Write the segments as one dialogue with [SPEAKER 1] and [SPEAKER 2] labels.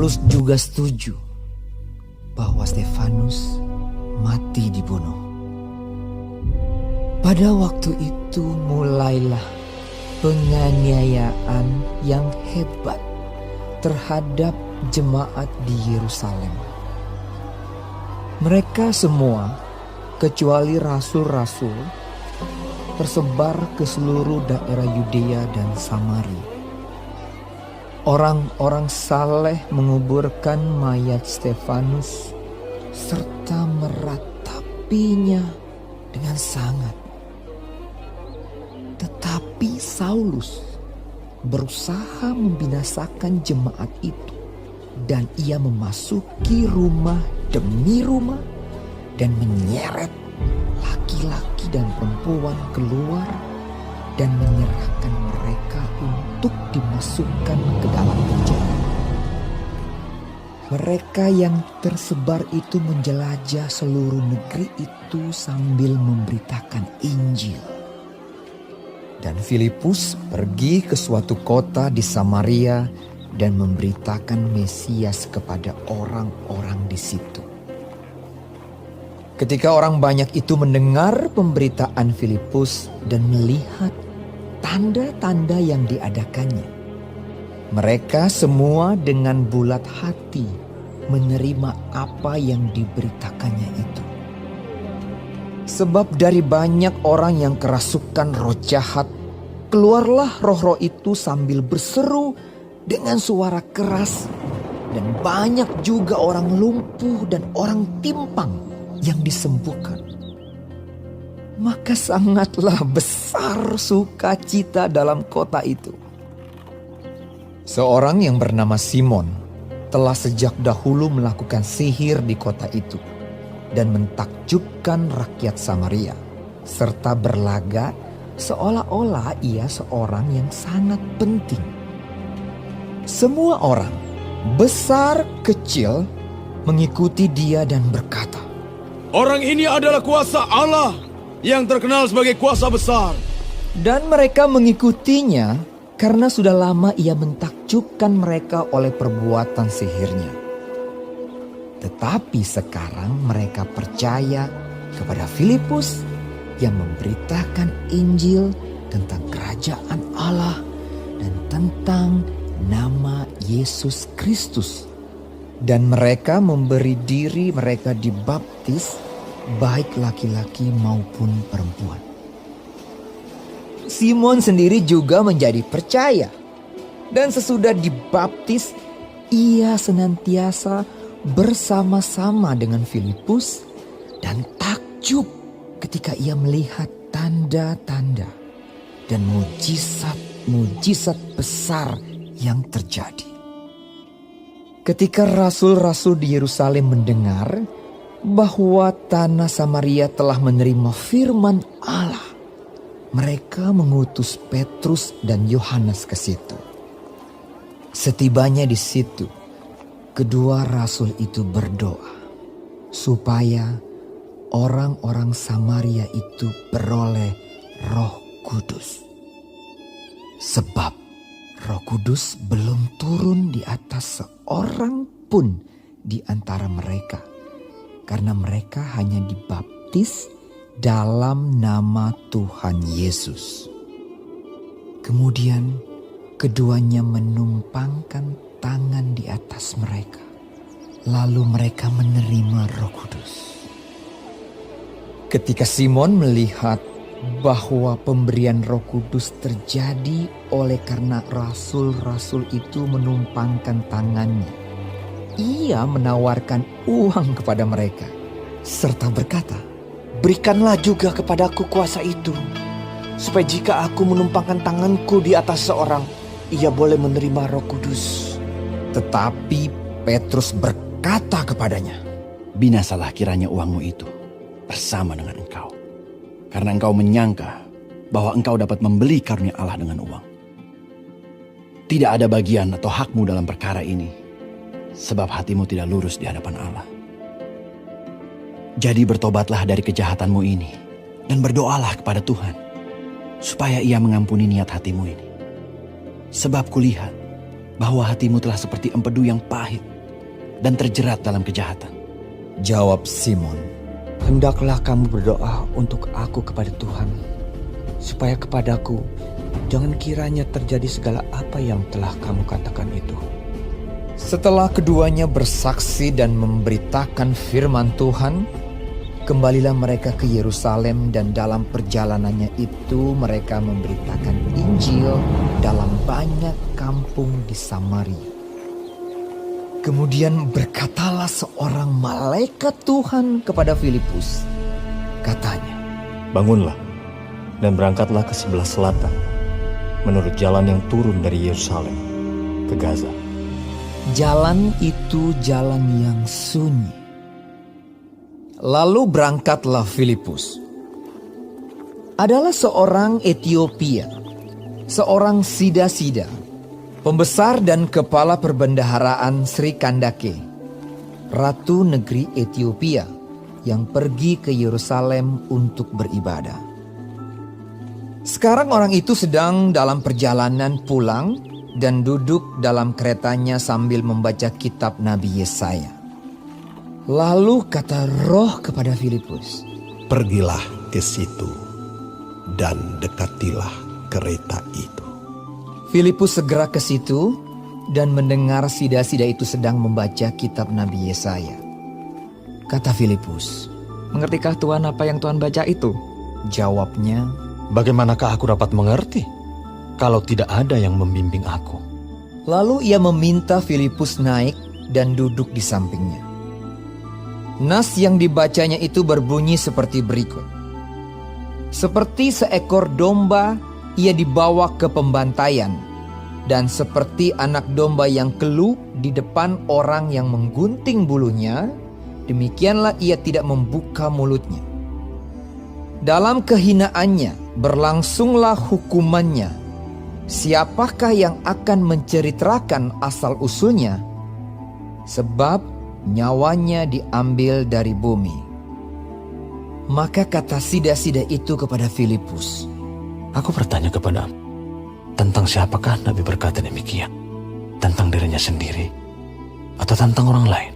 [SPEAKER 1] Petrus juga setuju bahwa Stefanus mati dibunuh. Pada waktu itu mulailah penganiayaan yang hebat terhadap jemaat di Yerusalem. Mereka semua, kecuali rasul-rasul, tersebar ke seluruh daerah Yudea dan Samaria. Orang-orang saleh menguburkan mayat Stefanus serta meratapinya dengan sangat. Tetapi Saulus berusaha membinasakan jemaat itu, dan ia memasuki rumah demi rumah dan menyeret laki-laki dan perempuan keluar dan menyerahkan mereka untuk dimasukkan ke dalam penjara. Mereka yang tersebar itu menjelajah seluruh negeri itu sambil memberitakan Injil. Dan Filipus pergi ke suatu kota di Samaria dan memberitakan Mesias kepada orang-orang di situ. Ketika orang banyak itu mendengar pemberitaan Filipus dan melihat tanda-tanda yang diadakannya, mereka semua dengan bulat hati menerima apa yang diberitakannya itu. Sebab dari banyak orang yang kerasukan roh jahat, keluarlah roh-roh itu sambil berseru dengan suara keras, dan banyak juga orang lumpuh dan orang timpang yang disembuhkan. Maka sangatlah besar sukacita dalam kota itu. Seorang yang bernama Simon telah sejak dahulu melakukan sihir di kota itu dan mentakjubkan rakyat Samaria, serta berlagak seolah-olah ia seorang yang sangat penting. Semua orang, besar kecil, mengikuti dia dan berkata,
[SPEAKER 2] "Orang ini adalah kuasa Allah yang terkenal sebagai kuasa besar."
[SPEAKER 1] Dan mereka mengikutinya karena sudah lama ia mentakjubkan mereka oleh perbuatan sihirnya. Tetapi sekarang mereka percaya kepada Filipus yang memberitakan Injil tentang kerajaan Allah dan tentang nama Yesus Kristus. Dan mereka memberi diri mereka dibaptis, baik laki-laki maupun perempuan. Simon sendiri juga menjadi percaya. Dan sesudah dibaptis, ia senantiasa bersama-sama dengan Filipus dan takjub ketika ia melihat tanda-tanda dan mujizat-mujizat besar yang terjadi. Ketika rasul-rasul di Yerusalem mendengar bahwa tanah Samaria telah menerima firman Allah, mereka mengutus Petrus dan Yohanes ke situ. Setibanya di situ, kedua rasul itu berdoa supaya orang-orang Samaria itu beroleh Roh Kudus. Sebab Roh Kudus belum turun di atas seorang pun di antara mereka, karena mereka hanya dibaptis dalam nama Tuhan Yesus. Kemudian keduanya menumpangkan tangan di atas mereka, lalu mereka menerima Roh Kudus. Ketika Simon melihat bahwa pemberian Roh Kudus terjadi oleh karena rasul-rasul itu menumpangkan tangannya, ia menawarkan uang kepada mereka serta berkata, "Berikanlah juga kepadaku kuasa itu, supaya jika aku menumpangkan tanganku di atas seorang, ia boleh menerima Roh Kudus." Tetapi Petrus berkata kepadanya,
[SPEAKER 3] "Binasalah kiranya uangmu itu bersama dengan engkau, karena engkau menyangka bahwa engkau dapat membeli karunia Allah dengan uang. Tidak ada bagian atau hakmu dalam perkara ini, sebab hatimu tidak lurus di hadapan Allah. Jadi bertobatlah dari kejahatanmu ini dan berdoalah kepada Tuhan, supaya ia mengampuni niat hatimu ini. Sebab kulihat bahwa hatimu telah seperti empedu yang pahit dan terjerat dalam kejahatan.
[SPEAKER 1] Jawab Simon, hendaklah kamu berdoa untuk aku kepada Tuhan, supaya kepadaku jangan kiranya terjadi segala apa yang telah kamu katakan itu. Setelah keduanya bersaksi dan memberitakan firman Tuhan, kembalilah mereka ke Yerusalem, dan dalam perjalanannya itu mereka memberitakan Injil dalam banyak kampung di Samaria. Kemudian berkatalah seorang malaikat Tuhan kepada Filipus. Katanya,
[SPEAKER 4] bangunlah dan berangkatlah ke sebelah selatan, menurut jalan yang turun dari Yerusalem ke Gaza.
[SPEAKER 1] jalan itu jalan yang sunyi. Lalu berangkatlah Filipus. Adalah seorang Etiopia, seorang sida-sida, pembesar dan kepala perbendaharaan Sri Kandake, ratu negeri Etiopia yang pergi ke Yerusalem untuk beribadah. Sekarang orang itu sedang dalam perjalanan pulang dan duduk dalam keretanya sambil membaca kitab Nabi Yesaya. Lalu kata Roh kepada Filipus,
[SPEAKER 5] "Pergilah ke situ dan dekatilah kereta itu."
[SPEAKER 1] Filipus segera ke situ dan mendengar sida-sida itu sedang membaca kitab Nabi Yesaya. Kata Filipus,
[SPEAKER 6] "Mengertikah Tuhan apa yang Tuhan baca itu?"
[SPEAKER 1] Jawabnya,
[SPEAKER 4] Bagaimanakah aku dapat mengerti kalau tidak ada yang membimbing aku?
[SPEAKER 1] lalu ia meminta Filipus naik dan duduk di sampingnya. Nas yang dibacanya itu berbunyi seperti berikut. Seperti seekor domba ia dibawa ke pembantaian, dan seperti anak domba yang keluh di depan orang yang menggunting bulunya, demikianlah ia tidak membuka mulutnya. Dalam kehinaannya berlangsunglah hukumannya. Siapakah yang akan menceritakan asal-usulnya? Sebab nyawanya diambil dari bumi. Maka kata sida-sida itu kepada Filipus,
[SPEAKER 4] Aku bertanya kepadamu, tentang siapakah Nabi berkata demikian? Tentang dirinya sendiri atau tentang orang lain?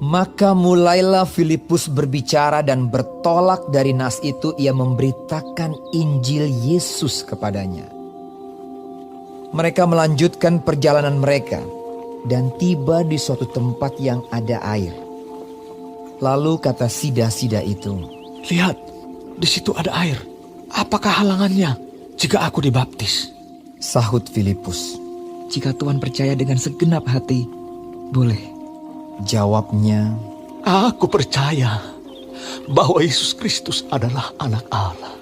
[SPEAKER 1] Maka mulailah Filipus berbicara dan bertolak dari nas itu ia memberitakan Injil Yesus kepadanya. Mereka melanjutkan perjalanan mereka dan tiba di suatu tempat yang ada air. Lalu kata sida-sida itu,
[SPEAKER 4] Lihat, di situ ada air. Apakah halangannya jika aku dibaptis?
[SPEAKER 1] Sahut Filipus.
[SPEAKER 6] "Jika Tuhan percaya dengan segenap hati, boleh."
[SPEAKER 1] Jawabnya,
[SPEAKER 4] Aku percaya bahwa Yesus Kristus adalah anak Allah.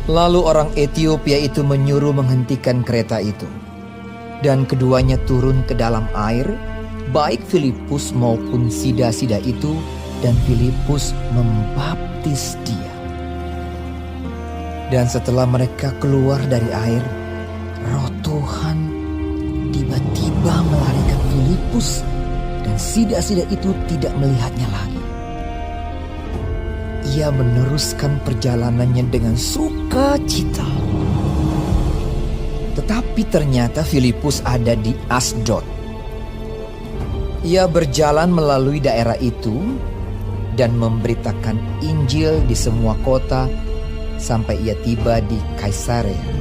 [SPEAKER 1] lalu orang Etiopia itu menyuruh menghentikan kereta itu. Dan keduanya turun ke dalam air, baik Filipus maupun sida-sida itu, dan Filipus membaptis dia. Dan setelah mereka keluar dari air, Roh Tuhan tiba-tiba melarikan Filipus, dan sida-sida itu tidak melihatnya lagi. Ia meneruskan perjalanannya dengan sukacita. Tetapi ternyata Filipus ada di Asdod. Ia berjalan melalui daerah itu dan memberitakan Injil di semua kota sampai ia tiba di Kaisarea.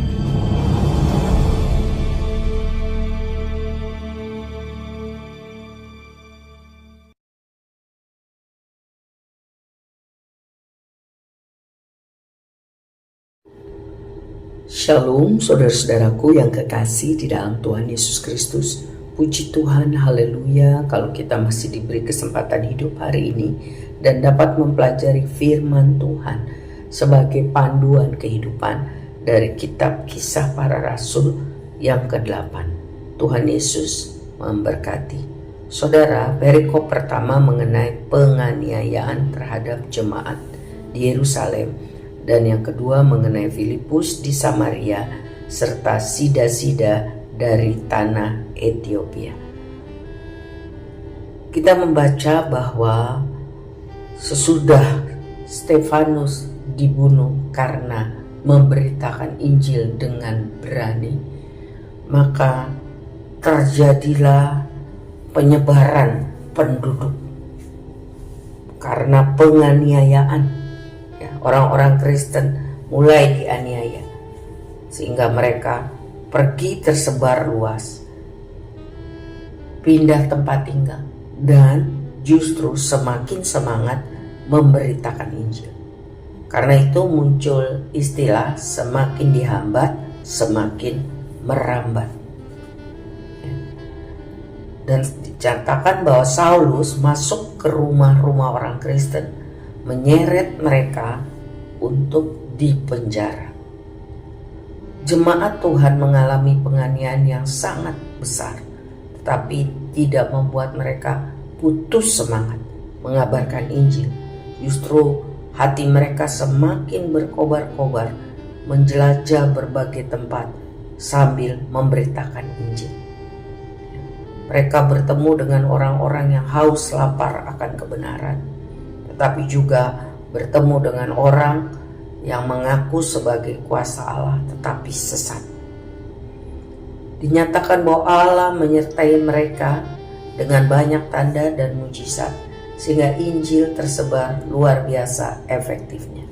[SPEAKER 7] Shalom saudara-saudaraku yang kekasih di dalam Tuhan Yesus Kristus. Puji Tuhan, haleluya, kalau kita masih diberi kesempatan hidup hari ini dan dapat mempelajari firman Tuhan sebagai panduan kehidupan dari kitab Kisah Para Rasul yang ke-8. Tuhan Yesus memberkati. Saudara, perikop pertama mengenai penganiayaan terhadap jemaat di Yerusalem, dan yang kedua mengenai Filipus di Samaria serta sida-sida dari tanah Etiopia. Kita membaca bahwa sesudah Stefanus dibunuh karena memberitakan Injil dengan berani, maka terjadilah penyebaran penduduk karena penganiayaan. Ya, orang-orang Kristen mulai dianiaya sehingga mereka pergi tersebar luas, pindah tempat tinggal, dan justru semakin semangat memberitakan Injil. Karena itu muncul istilah semakin dihambat, semakin merambat. Dan dicatatkan bahwa Saulus masuk ke rumah-rumah orang Kristen, menyeret mereka untuk dipenjara. Jemaat Tuhan mengalami penganiayaan yang sangat besar, tetapi tidak membuat mereka putus semangat mengabarkan Injil. Justru hati mereka semakin berkobar-kobar menjelajah berbagai tempat sambil memberitakan Injil. Mereka bertemu dengan orang-orang yang haus lapar akan kebenaran, tetapi juga bertemu dengan orang yang mengaku sebagai kuasa Allah tetapi sesat. Dinyatakan bahwa Allah menyertai mereka dengan banyak tanda dan mujizat, sehingga Injil tersebar luar biasa efektifnya.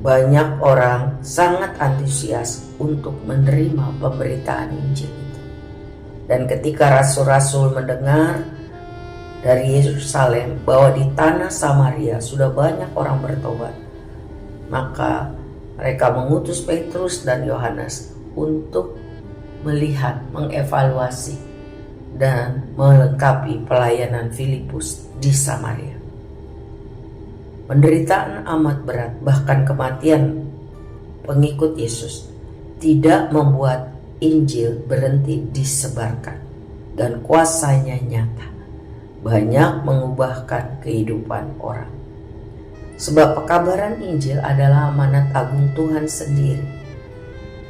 [SPEAKER 7] Banyak orang sangat antusias untuk menerima pemberitaan Injil itu. Dan ketika rasul-rasul mendengar dari Yerusalem bahwa di tanah Samaria sudah banyak orang bertobat, maka mereka mengutus Petrus dan Yohanes untuk melihat, mengevaluasi, dan melengkapi pelayanan Filipus di Samaria. Penderitaan amat berat, bahkan kematian pengikut Yesus, tidak membuat Injil berhenti disebarkan, dan kuasanya nyata, banyak mengubahkan kehidupan orang. Sebab pekabaran Injil adalah amanat agung Tuhan sendiri.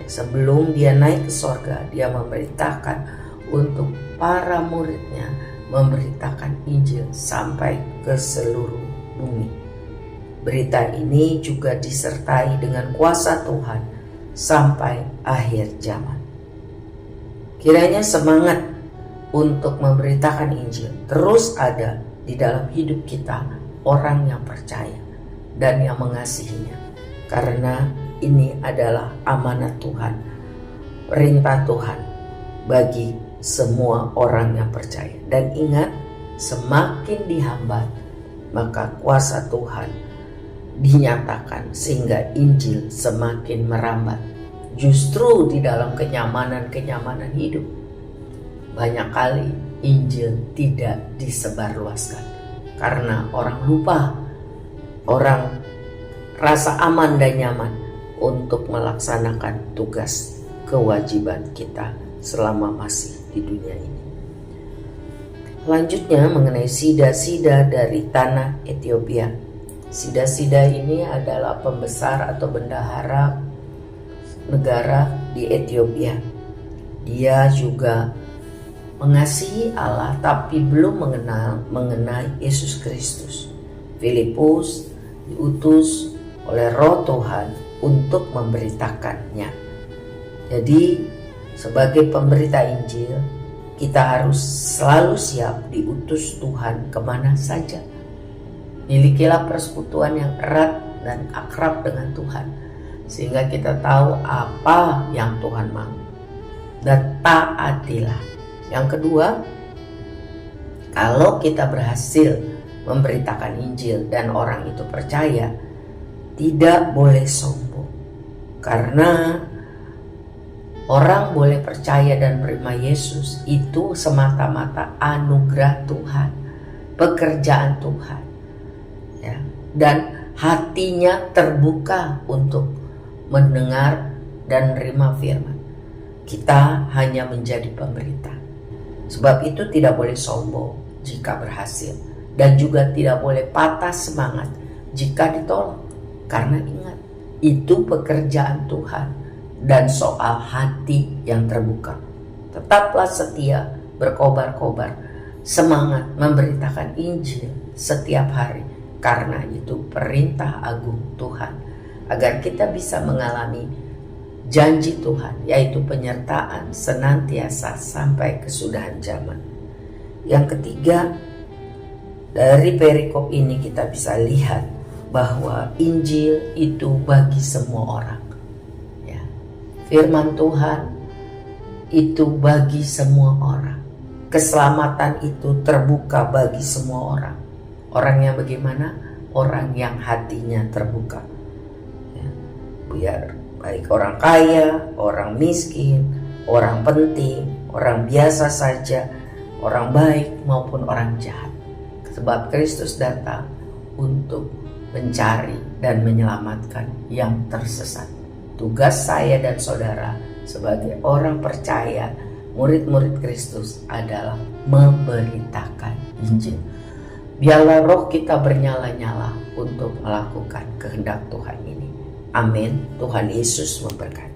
[SPEAKER 7] Sebelum dia naik ke sorga, dia memerintahkan untuk para muridnya memberitakan Injil sampai ke seluruh bumi. Berita ini juga disertai dengan kuasa Tuhan sampai akhir zaman. Kiranya semangat untuk memberitakan Injil terus ada di dalam hidup kita, orang yang percaya dan yang mengasihinya. Karena ini adalah amanat Tuhan, perintah Tuhan bagi semua orang yang percaya. Dan ingat, semakin dihambat, maka kuasa Tuhan dinyatakan sehingga Injil semakin merambat. Justru di dalam kenyamanan-kenyamanan hidup, banyak kali Injil tidak disebarluaskan karena orang lupa, orang rasa aman dan nyaman untuk melaksanakan tugas kewajiban kita selama masih di dunia ini. Selanjutnya mengenai sida-sida dari tanah Ethiopia. Sida-sida ini adalah pembesar atau bendahara negara di Ethiopia. Dia juga mengasihi Allah tapi belum mengenai Yesus Kristus. Filipus diutus oleh Roh Tuhan untuk memberitakannya. Jadi sebagai pemberita Injil, kita harus selalu siap diutus Tuhan kemana saja. Milikilah persekutuan yang erat dan akrab dengan Tuhan, sehingga kita tahu apa yang Tuhan mau, dan taatilah. Yang kedua, kalau kita berhasil memberitakan Injil dan orang itu percaya, tidak boleh sombong. Karena orang boleh percaya dan menerima Yesus itu semata-mata anugerah Tuhan, pekerjaan Tuhan, ya. Dan hatinya terbuka untuk mendengar dan menerima firman. Kita hanya menjadi pemberita. Sebab itu tidak boleh sombong jika berhasil, dan juga tidak boleh patah semangat jika ditolak. Karena ingat, itu pekerjaan Tuhan dan soal hati yang terbuka. Tetaplah setia, berkobar-kobar, semangat memberitakan Injil setiap hari, karena itu perintah agung Tuhan, agar kita bisa mengalami janji Tuhan, yaitu penyertaan senantiasa sampai kesudahan zaman. Yang ketiga, dari perikop ini kita bisa lihat bahwa Injil itu bagi semua orang. Ya. Firman Tuhan itu bagi semua orang. Keselamatan itu terbuka bagi semua orang. Orang yang bagaimana? Orang yang hatinya terbuka. Ya. Biar baik orang kaya, orang miskin, orang penting, orang biasa saja, orang baik maupun orang jahat. Sebab Kristus datang untuk mencari dan menyelamatkan yang tersesat. Tugas saya dan saudara sebagai orang percaya, murid-murid Kristus adalah memberitakan Injil. Biarlah roh kita bernyala-nyala untuk melakukan kehendak Tuhan ini. Amin. Tuhan Yesus memberkati.